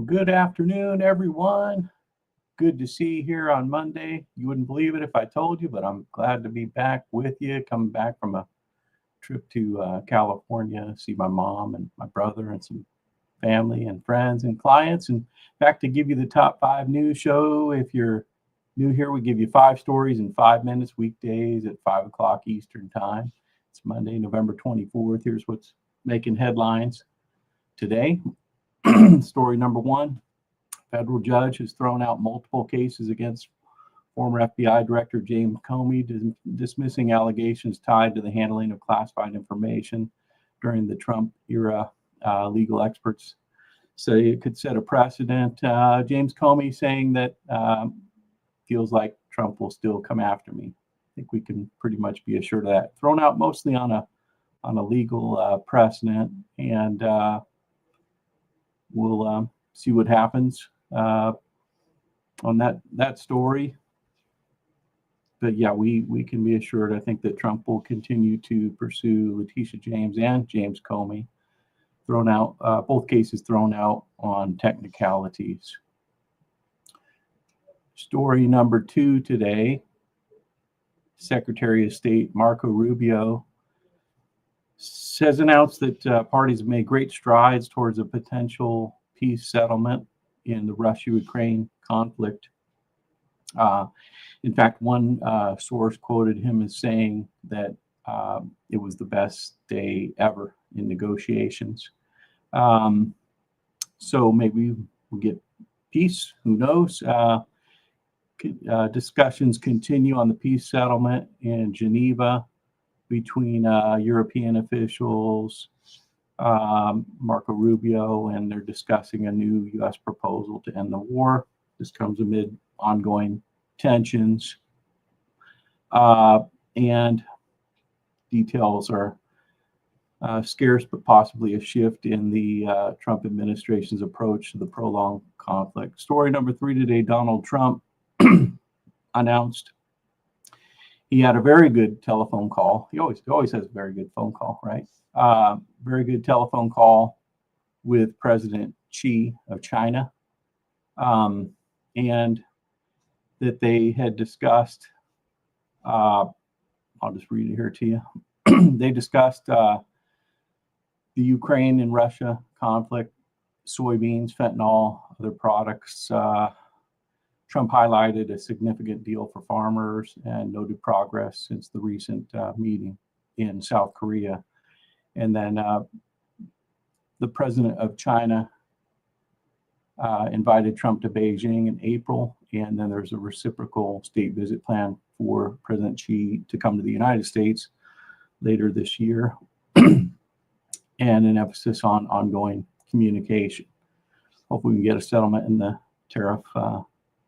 Well, good afternoon, everyone. Good to see you here on Monday. You wouldn't believe it if I told you, but I'm glad to be back with you, coming back from a trip to California, see my mom and my brother and some family and friends and clients. And back to give you the top 5 news show. If you're new here, we give you 5 stories in 5 minutes, weekdays at 5 o'clock Eastern time. It's Monday, November 24th. Here's what's making headlines today. Story number 1, federal judge has thrown out multiple cases against former FBI Director James Comey, dismissing allegations tied to the handling of classified information during the Trump era. Legal experts say it could set a precedent. James Comey saying that feels like Trump will still come after me. I think we can pretty much be assured of that. Thrown out mostly on a legal precedent, and we'll see what happens on that story. But yeah, we can be assured, I think, that Trump will continue to pursue Letitia James and James Comey. Thrown out, both cases thrown out on technicalities. Story number 2 today. Secretary of State Marco Rubio has announced that parties have made great strides towards a potential peace settlement in the Russia-Ukraine conflict. In fact, one source quoted him as saying that it was the best day ever in negotiations. So maybe we'll get peace, who knows? Discussions continue on the peace settlement in Geneva between European officials, Marco Rubio, and they're discussing a new U.S. proposal to end the war. This comes amid ongoing tensions, and details are scarce, but possibly a shift in the Trump administration's approach to the prolonged conflict. Story number 3 today, Donald Trump announced he had a very good telephone call. He always has a very good phone call, right? Very good telephone call with President Xi of China, and that they had discussed, I'll just read it here to you. They discussed the Ukraine and Russia conflict, soybeans, fentanyl, other products. Trump highlighted a significant deal for farmers and noted progress since the recent meeting in South Korea. And then the president of China invited Trump to Beijing in April, and then there's a reciprocal state visit plan for President Xi to come to the United States later this year, and an emphasis on ongoing communication. Hopefully we can get a settlement in the tariff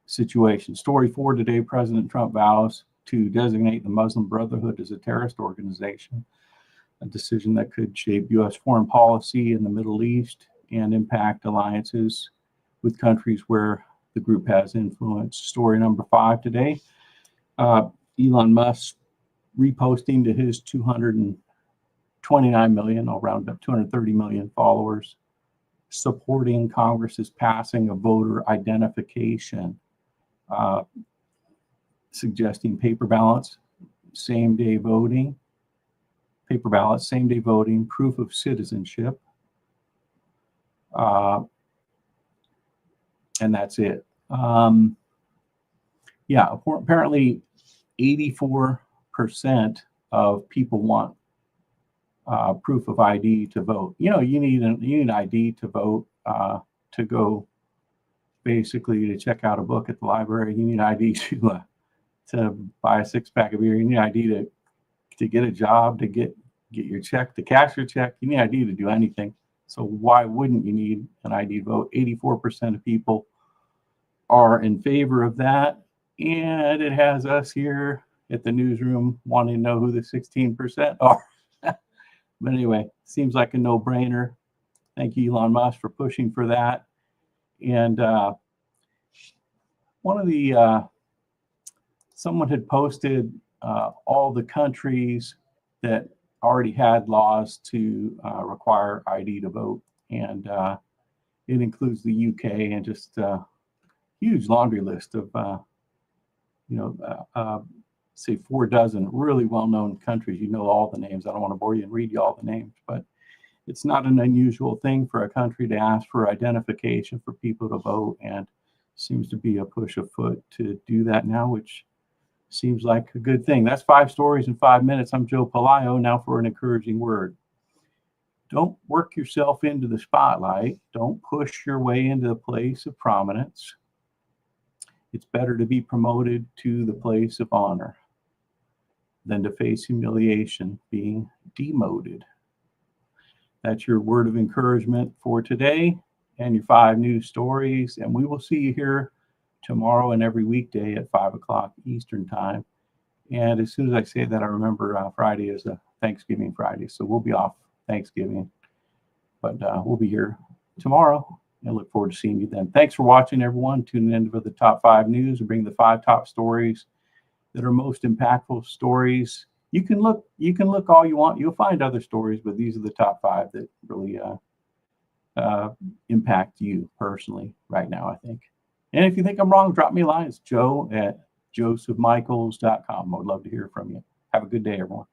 situation. Story 4 today, President Trump vows to designate the Muslim Brotherhood as a terrorist organization, a decision that could shape U.S. foreign policy in the Middle East and impact alliances with countries where the group has influence. Story number 5 today, Elon Musk reposting to his 229 million, I'll round up 230 million followers, supporting Congress's passing of voter identification, suggesting paper ballots, same-day voting, proof of citizenship, and that's it. Yeah, apparently 84% of people want proof of ID to vote. You know, you need an ID to vote, to go basically to check out a book at the library. You need ID to buy a 6-pack of beer. You need ID to get a job, to get your check, to cash your check. You need ID to do anything. So why wouldn't you need an ID to vote? 84% of people are in favor of that, and it has us here at the newsroom wanting to know who the 16% are. But anyway, seems like a no-brainer. Thank you, Elon Musk, for pushing for that. And one of the someone had posted all the countries that already had laws to require ID to vote, and It includes the UK and just a huge laundry list of, say 4 dozen really well-known countries. You know all the names. I don't want to bore you and read you all the names, but it's not an unusual thing for a country to ask for identification for people to vote, and seems to be a push afoot to do that now, which seems like a good thing. That's 5 stories in 5 minutes. I'm Joe Palaio. Now for an encouraging word. Don't work yourself into the spotlight. Don't push your way into the place of prominence. It's better to be promoted to the place of honor than to face humiliation being demoted. That's your word of encouragement for today and your 5 news stories. And we will see you here tomorrow and every weekday at 5 o'clock Eastern time. And as soon as I say that, I remember Friday is a Thanksgiving Friday. So we'll be off Thanksgiving, but we'll be here tomorrow and look forward to seeing you then. Thanks for watching, everyone. Tune in for the top 5 news and bring the 5 top stories that are most impactful stories. You can look all you want. You'll find other stories, but these are the top 5 that really impact you personally right now, I think. And if you think I'm wrong, drop me a line. It's joe@josephmichaels.com. I would love to hear from you. Have a good day, everyone.